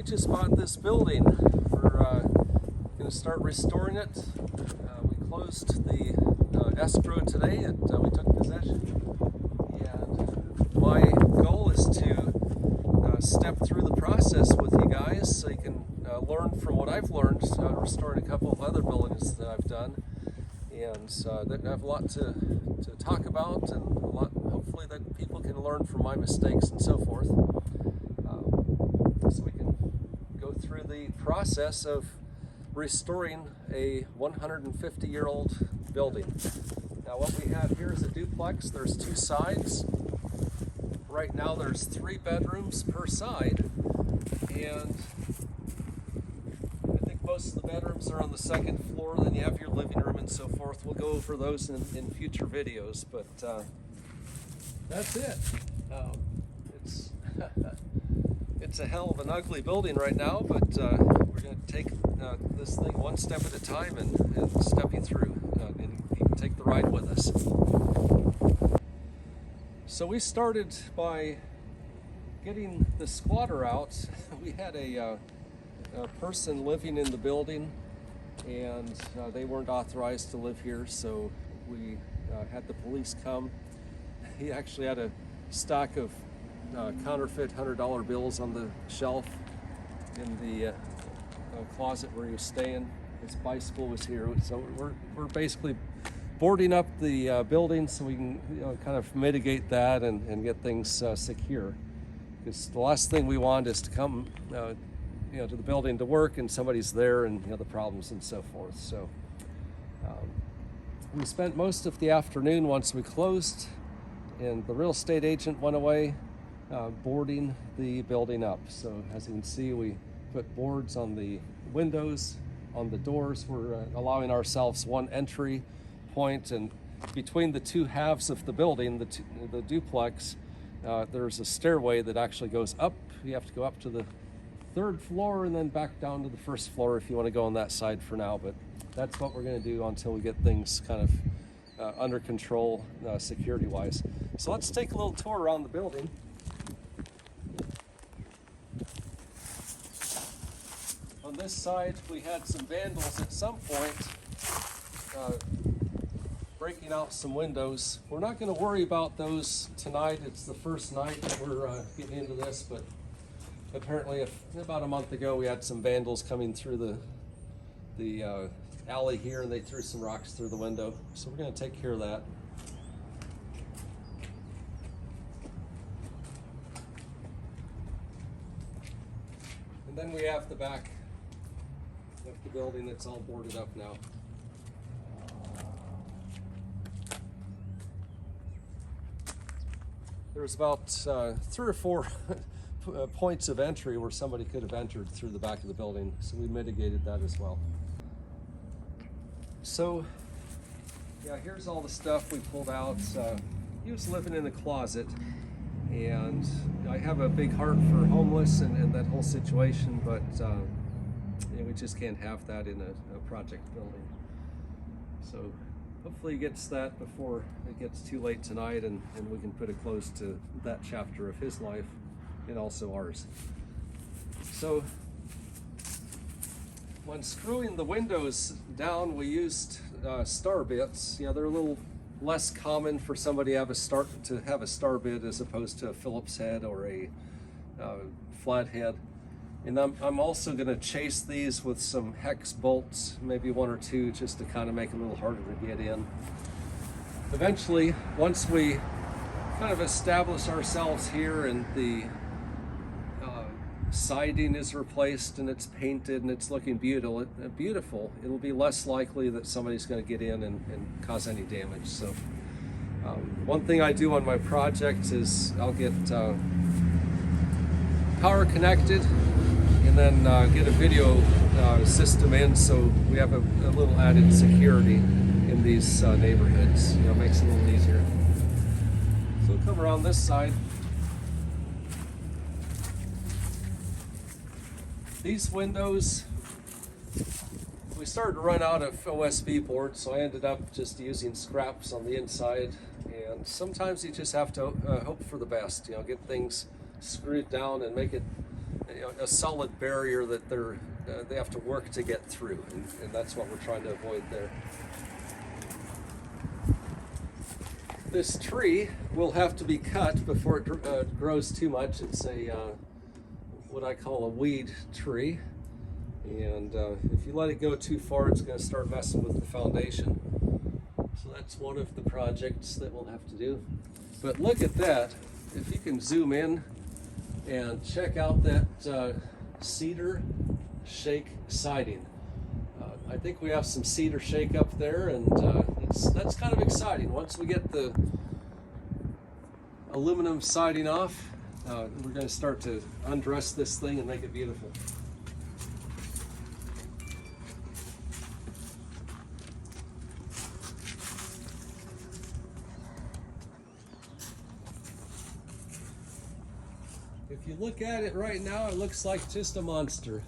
just bought this building. We're going to start restoring it. We closed the escrow today and we took possession. And my goal is to step through the process with you guys so you can learn from what I've learned restoring a couple of other buildings that I've done. And I have a lot to talk about, and a lot, hopefully, that people can learn from my mistakes and so forth. So we can go through the process of restoring a 150-year-old building. Now what we have here is a duplex. There's two sides. Right now there's 3 bedrooms per side, and I think most of the bedrooms are on the second floor. Then you have your living room and so forth. We'll go over those in future videos, but that's it. It's it's a hell of an ugly building right now, but we're going to take this thing one step at a time and step you through, and you can take the ride with us. So we started by getting the squatter out. We had a person living in the building, and they weren't authorized to live here, so we had the police come. He actually had a stack of counterfeit $100 bills on the shelf in the closet where he was staying. His bicycle was here, so we're basically boarding up the building so we can kind of mitigate that and get things secure. Because the last thing we want is to come to the building to work and somebody's there and the problems and so forth. So we spent most of the afternoon once we closed and the real estate agent went away, boarding the building up. So as you can see, we put boards on the windows, on the doors. We're allowing ourselves one entry point, and between the two halves of the building, the duplex, there's a stairway that actually goes up. You have to go up to the 3rd floor and then back down to the 1st floor if you want to go on that side for now, but that's what we're going to do until we get things kind of under control security wise. So let's take a little tour around the building. On this side we had some vandals at some point breaking out some windows. We're not going to worry about those tonight. It's the first night that we're getting into this, but apparently about a month ago we had some vandals coming through the alley here, and they threw some rocks through the window. So we're going to take care of that. And then we have the back of the building that's all boarded up now. There's about 3 or 4 points of entry where somebody could have entered through the back of the building, so we mitigated that as well. So yeah, here's all the stuff we pulled out. He was living in a closet, and I have a big heart for homeless and that whole situation, but we just can't have that in a project building. So hopefully he gets that before it gets too late tonight, and we can put a close to that chapter of his life and also ours. So when screwing the windows down, we used star bits. They're a little less common for somebody to have a star bit as opposed to a Phillips head or a flat head. And I'm also going to chase these with some hex bolts, maybe 1 or 2, just to kind of make it a little harder to get in. Eventually, once we kind of establish ourselves here and the siding is replaced and it's painted and it's looking beautiful, it'll be less likely that somebody's going to get in and cause any damage. So one thing I do on my projects is I'll get power connected and then get a video system in, so we have a little added security in these neighborhoods. It makes it a little easier. So we'll come around this side. These windows, we started to run out of OSB board, so I ended up just using scraps on the inside. And sometimes you just have to hope for the best, get things screwed down and make it a solid barrier that they have to work to get through, and that's what we're trying to avoid there. This tree will have to be cut before it grows too much. It's what I call a weed tree, and if you let it go too far, it's going to start messing with the foundation. So that's one of the projects that we'll have to do. But look at that. If you can zoom in and check out that cedar shake siding. I think we have some cedar shake up there, and that's kind of exciting. Once we get the aluminum siding off, we're going to start to undress this thing and make it beautiful. If you look at it right now, it looks like just a monster.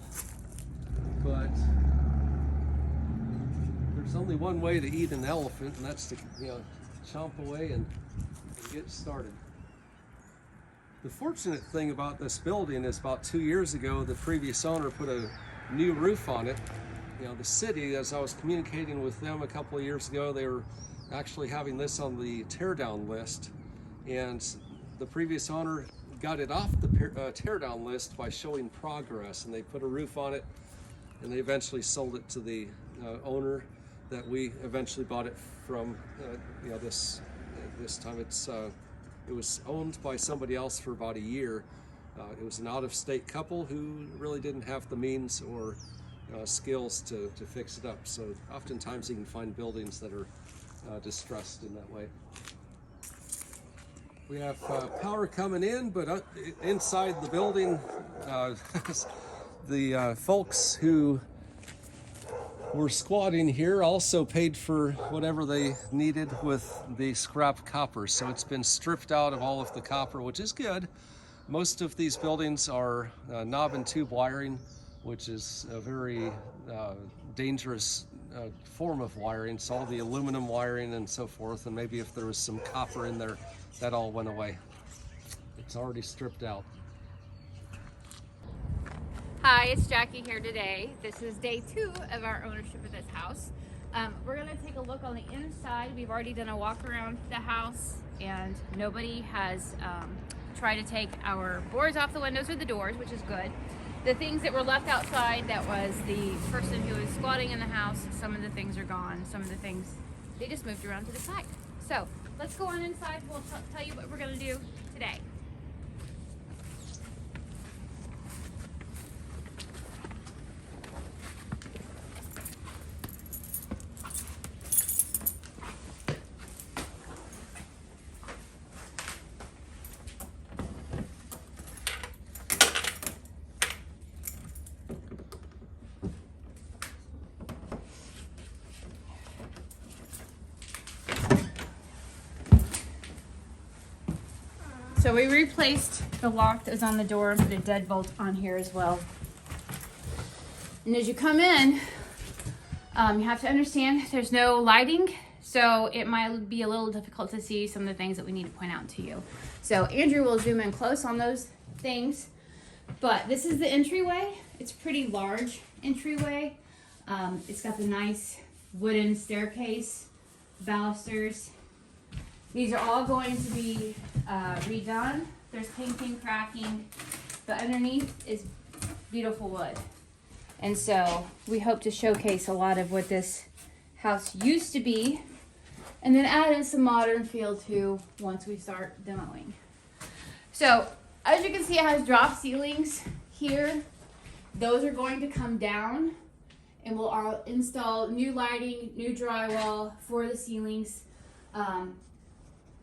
But there's only one way to eat an elephant, and that's to, chomp away and get started. The fortunate thing about this building is about 2 years ago, the previous owner put a new roof on it. The city, as I was communicating with them a couple of years ago, they were actually having this on the tear down list, and the previous owner got it off the tear down list by showing progress, and they put a roof on it, and they eventually sold it to the owner that we eventually bought it from. This time it was owned by somebody else for about a year. It was an out-of-state couple who really didn't have the means or skills to fix it up. So oftentimes you can find buildings that are distressed in that way. We have power coming in, but inside the building, the folks who were squatting here also paid for whatever they needed with the scrap copper. So it's been stripped out of all of the copper, which is good. Most of these buildings are knob and tube wiring, which is a very dangerous form of wiring. So all the aluminum wiring and so forth, and maybe if there was some copper in there, that all went away. It's already stripped out. Hi, it's Jackie here today. This is day 2 of our ownership of this house. We're going to take a look on the inside. We've already done a walk around the house, and nobody has tried to take our boards off the windows or the doors, which is good. The things that were left outside, that was the person who was squatting in the house, some of the things are gone. Some of the things, they just moved around to the side. So let's go on inside. We'll tell you what we're going to do today. So we replaced the lock that was on the door and put a deadbolt on here as well. And as you come in, you have to understand there's no lighting, so it might be a little difficult to see some of the things that we need to point out to you. So Andrew will zoom in close on those things. But this is the entryway. It's a pretty large entryway. It's got the nice wooden staircase, balusters. These are all going to be redone. There's painting, cracking, but underneath is beautiful wood. And so we hope to showcase a lot of what this house used to be, and then add in some modern feel too once we start demoing. So as you can see, it has drop ceilings here. Those are going to come down, and we'll install new lighting, new drywall for the ceilings.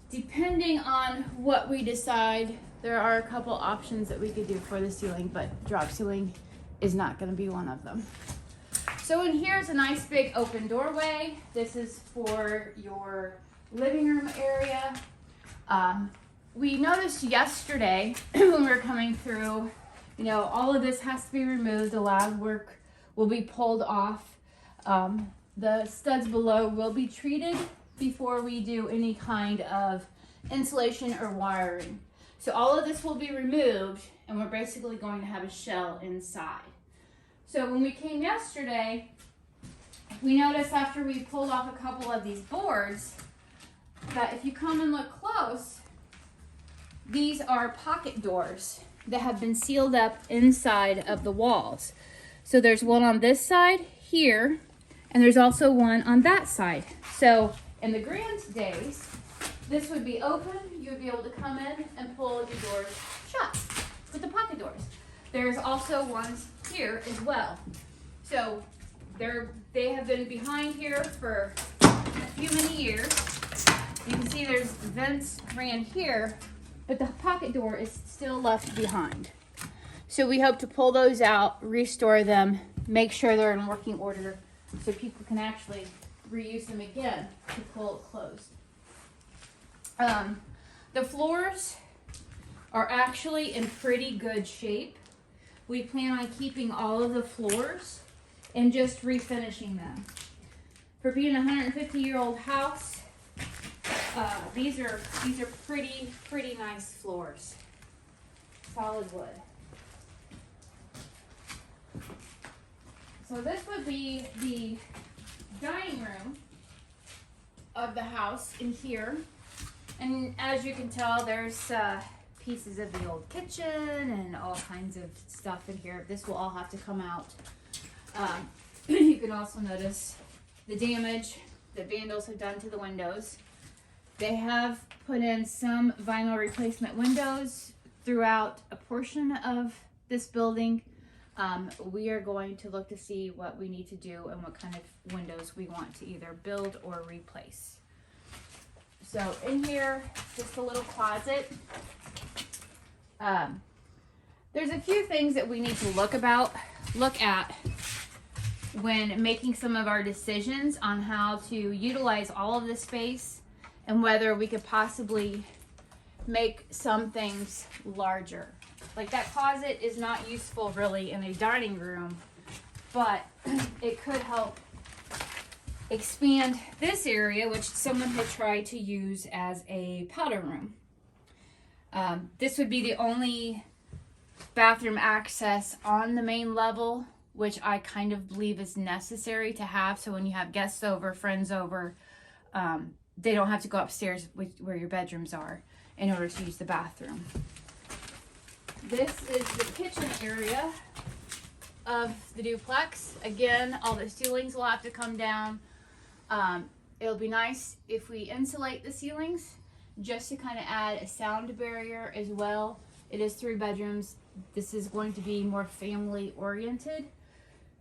Depending on what we decide, there are a couple options that we could do for the ceiling, but drop ceiling is not going to be one of them. So in here is a nice big open doorway. This is for your living room area. We noticed yesterday when we were coming through, all of this has to be removed. The lab work will be pulled off. The studs below will be treated before we do any kind of insulation or wiring. So all of this will be removed, and we're basically going to have a shell inside. So when we came yesterday, we noticed after we pulled off a couple of these boards that if you come and look close, these are pocket doors that have been sealed up inside of the walls. So there's one on this side here, and there's also one on that side. So in the grand days, this would be open. You would be able to come in and pull your doors shut with the pocket doors. There's also ones here as well. So they have been behind here for a few many years. You can see there's vents ran here, but the pocket door is still left behind. So we hope to pull those out, restore them, make sure they're in working order so people can actually reuse them again to pull it closed. The floors are actually in pretty good shape. We plan on keeping all of the floors and just refinishing them. For being a 150-year-old house, these are pretty nice floors. Solid wood. So this would be the dining room of the house in here. And as you can tell, there's pieces of the old kitchen and all kinds of stuff in here. This will all have to come out. You can also notice the damage that vandals have done to the windows. They have put in some vinyl replacement windows throughout a portion of this building. We are going to look to see what we need to do and what kind of windows we want to either build or replace. So in here, just a little closet. There's a few things that we need to look at when making some of our decisions on how to utilize all of this space and whether we could possibly make some things larger. Like that closet is not useful really in a dining room, but it could help expand this area, which someone had tried to use as a powder room. This would be the only bathroom access on the main level, which I kind of believe is necessary to have. So when you have guests over, friends over, they don't have to go upstairs where your bedrooms are in order to use the bathroom. This is the kitchen area of the duplex. Again, all the ceilings will have to come down. It'll be nice if we insulate the ceilings just to kind of add a sound barrier as well. It is 3 bedrooms. This is going to be more family oriented.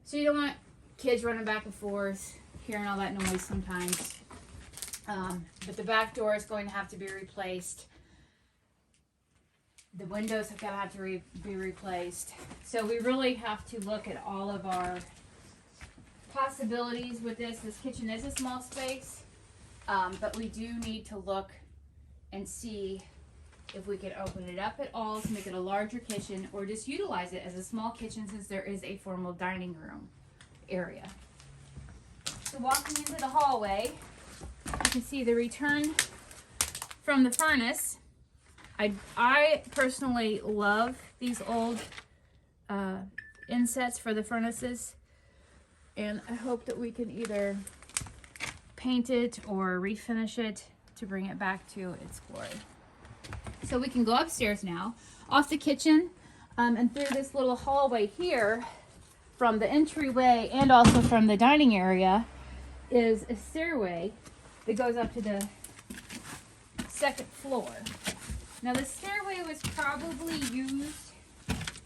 So you don't want kids running back and forth, hearing all that noise sometimes. But the back door is going to have to be replaced. The windows have got to have to be replaced. So we really have to look at all of our possibilities with this. This kitchen is a small space, but we do need to look and see if we could open it up at all to make it a larger kitchen or just utilize it as a small kitchen since there is a formal dining room area. So walking into the hallway, you can see the return from the furnace. I personally love these old insets for the furnaces, and I hope that we can either paint it or refinish it to bring it back to its glory. So we can go upstairs now, off the kitchen, and through this little hallway here from the entryway and also from the dining area is a stairway that goes up to the 2nd floor. Now the stairway was probably used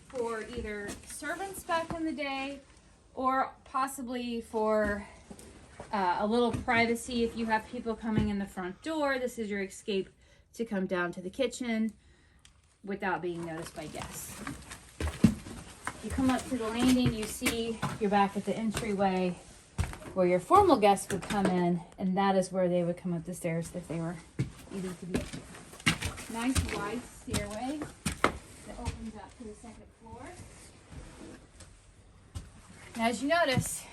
for either servants back in the day or possibly for a little privacy. If you have people coming in the front door, this is your escape to come down to the kitchen without being noticed by guests. You come up to the landing, you see you're back at the entryway where your formal guests would come in, and that is where they would come up the stairs if they were needing to be up here. Nice wide stairway that opens up to the 2nd floor. And as you notice,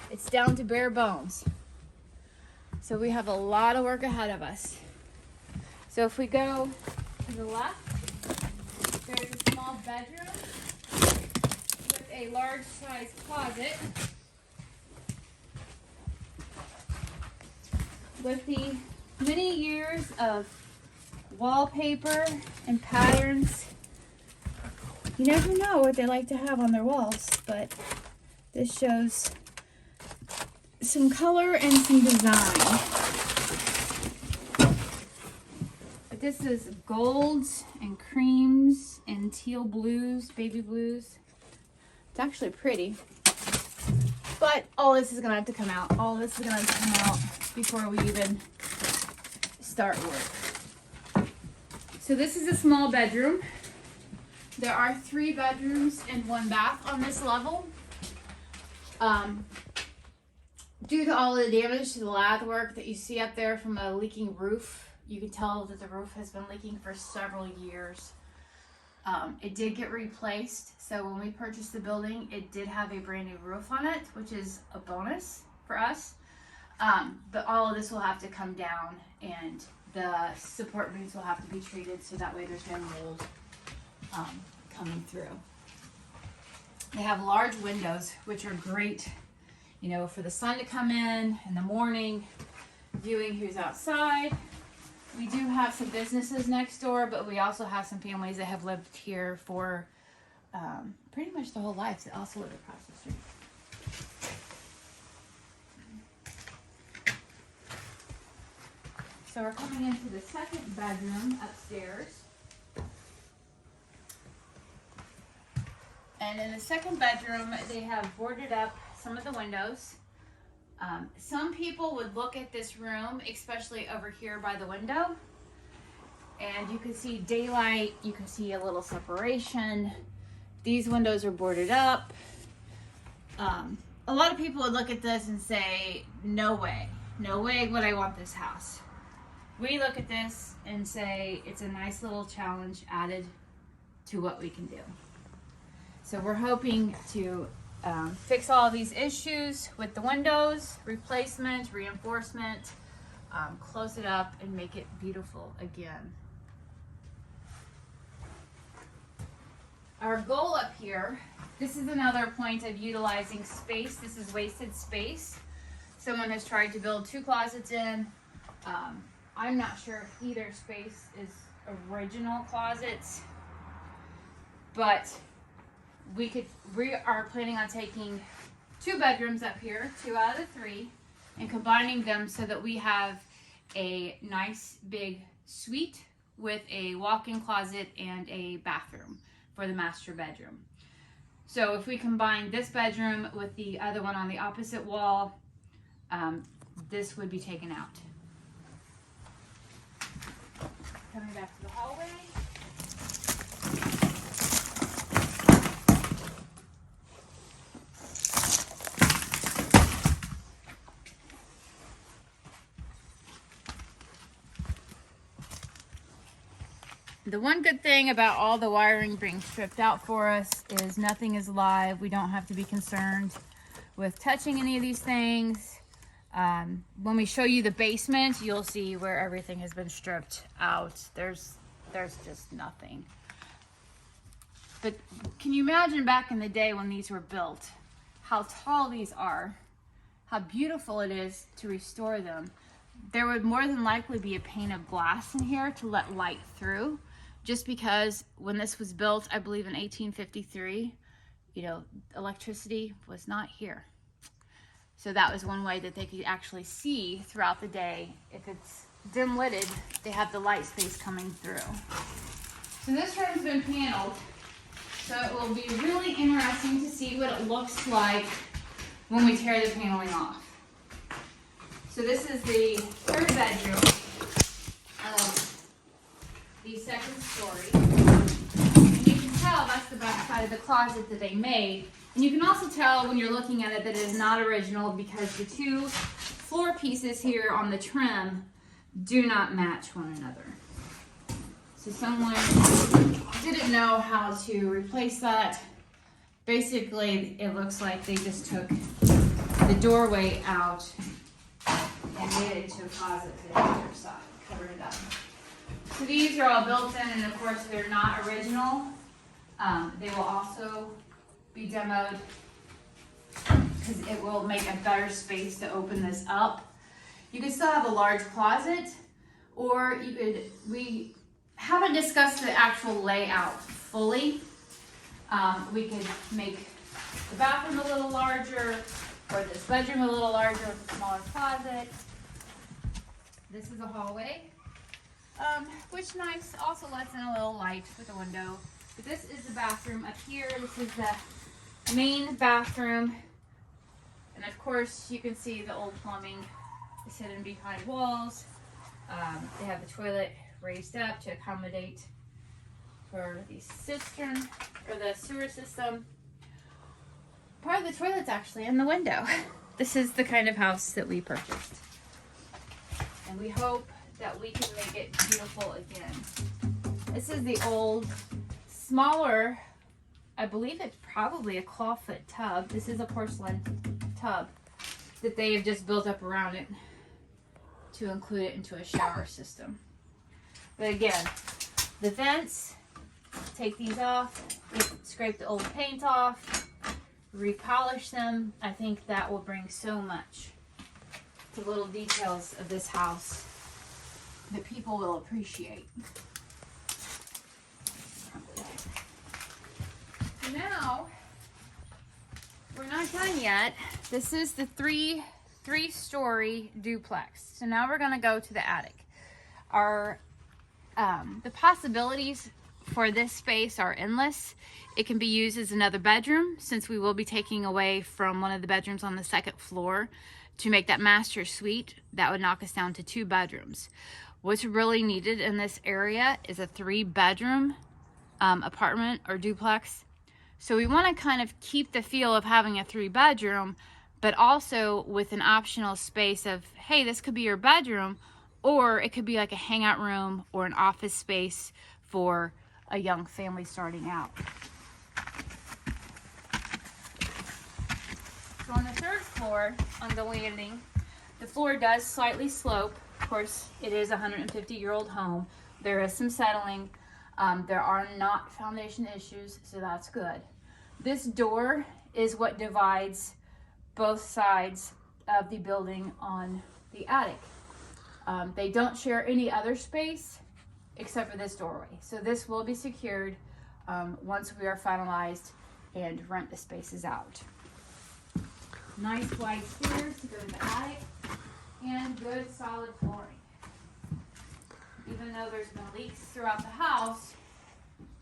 it's down to bare bones. So we have a lot of work ahead of us. So if we go to the left, there's a small bedroom with a large size closet with the many years of wallpaper and patterns. You never know what they like to have on their walls, but this shows some color and some design. But this is golds and creams and teal blues, baby blues. It's actually pretty. But all this is gonna have to come out. All this is gonna have to come out before we even start work. So this is a small bedroom. There are 3 bedrooms and 1 bath on this level. Due to all of the damage to the lath work that you see up there from a leaking roof, you can tell that the roof has been leaking for several years. It did get replaced, so when we purchased the building, it did have a brand new roof on it, which is a bonus for us. But all of this will have to come down, and the support beams will have to be treated so that way there's no mold coming through. They have large windows, which are great, you know, for the sun to come in the morning, viewing who's outside. We do have some businesses next door, but we also have some families that have lived here for pretty much the whole life that also live across the street. So we're coming into the second bedroom upstairs. And in the second bedroom, they have boarded up some of the windows. Some people would look at this room, especially over here by the window, and you can see daylight, you can see a little separation. These windows are boarded up. A lot of people would look at this and say, no way would I want this house. We look at this and say, it's a nice little challenge added to what we can do. So we're hoping to fix all of these issues with the windows, replacement, reinforcement, close it up and make it beautiful again. Our goal up here, this is another point of utilizing space. This is wasted space. Someone has tried to build 2 closets in. I'm not sure if either space is original closets, but we are planning on taking 2 bedrooms up here, 2 out of the 3, and combining them so that we have a nice big suite with a walk-in closet and a bathroom for the master bedroom. So if we combine this bedroom with the other one on the opposite wall, this would be taken out. Coming back to the hallway. The one good thing about all the wiring being stripped out for us is nothing is live. We don't have to be concerned with touching any of these things. When we show you the basement, you'll see where everything has been stripped out. There's just nothing. But can you imagine back in the day when these were built, how tall these are, how beautiful it is to restore them? There would more than likely be a pane of glass in here to let light through, just because when this was built, I believe in 1853, you know, electricity was not here. So that was one way that they could actually see throughout the day. If it's dim lighted, they have the light space coming through. So this room's been paneled, so it will be really interesting to see what it looks like when we tear the paneling off. So this is the 3rd bedroom of the 2nd story. And you can tell that's the back side of the closet that they made. And you can also tell when you're looking at it that it is not original because the 2 floor pieces here on the trim do not match one another. So someone didn't know how to replace that. Basically, it looks like they just took the doorway out and made it into a closet to the other side, covered it up. So these are all built in, and of course they're not original. They will also be demoed because it will make a better space to open this up. You could still have a large closet, or you could, we haven't discussed the actual layout fully. We could make the bathroom a little larger, or this bedroom a little larger with a smaller closet. This is a hallway, which nice, also lets in a little light with a window. But this is the bathroom up here. This is the main bathroom. And of course, you can see the old plumbing is hidden behind walls. They have the toilet raised up to accommodate for the cistern, or the sewer system. Part of the toilet's actually in the window. This is the kind of house that we purchased. And we hope that we can make it beautiful again. This is the old, smaller, I believe it's probably a clawfoot tub. This is a porcelain tub that they have just built up around it to include it into a shower system. But again, the vents, take these off, scrape the old paint off, repolish them. I think that will bring so much to little details of this house that people will appreciate. Now, we're not done yet. This is the three-story duplex. So now we're gonna go to the attic. The possibilities for this space are endless. It can be used as another bedroom, since we will be taking away from one of the bedrooms on the second floor to make that master suite. That would knock us down to 2 bedrooms. What's really needed in this area is a 3-bedroom apartment or duplex. So we want to kind of keep the feel of having a 3-bedroom, but also with an optional space of, hey, this could be your bedroom, or it could be like a hangout room or an office space for a young family starting out. So on the 3rd floor, on the landing, the floor does slightly slope. Of course, it is a 150-year-old home. There is some settling. There are not foundation issues, so that's good. This door is what divides both sides of the building on the attic. They don't share any other space except for this doorway. So this will be secured once we are finalized and rent the spaces out. Nice wide stairs to go to the attic, and good solid flooring. Even though there's been leaks throughout the house,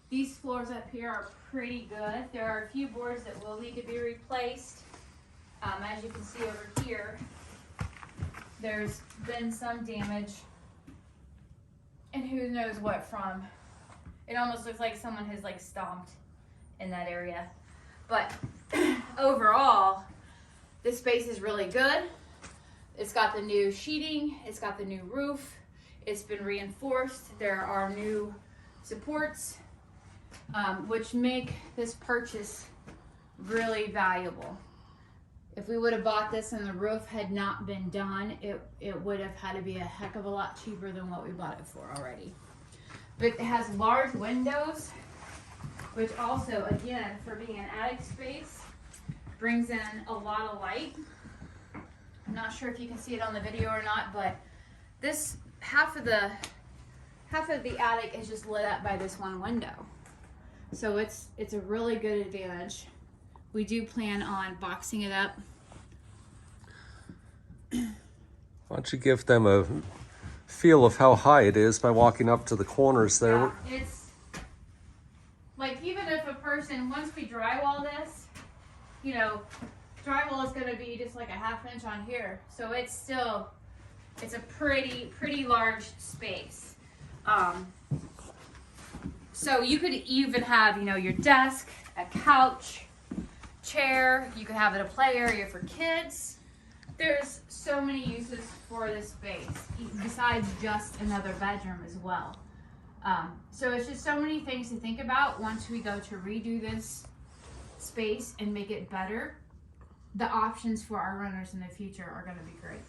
these floors up here are pretty good. There are a few boards that will need to be replaced. As you can see over here, there's been some damage, and who knows what from. It almost looks like someone has like stomped in that area. But overall, this space is really good. It's got the new sheeting, it's got the new roof, it's been reinforced. There are new supports, which make this purchase really valuable. If we would have bought this and the roof had not been done, it would have had to be a heck of a lot cheaper than what we bought it for already. But it has large windows, which also, again, for being an attic space, brings in a lot of light. I'm not sure if you can see it on the video or not, but this half of the attic is just lit up by this one window. So it's a really good advantage. We do plan on boxing it up. Why don't you give them a feel of how high it is by walking up to the corners there? Yeah, it's like, even if a person, once we drywall this, you know, drywall is going to be just like a ½ inch on here. So it's still, it's a pretty large space. So you could even have, you know, your desk, a couch, chair. You could have it a play area for kids. There's so many uses for this space besides just another bedroom as well. So it's just so many things to think about once we go to redo this space and make it better. The options for our renters in the future are going to be great.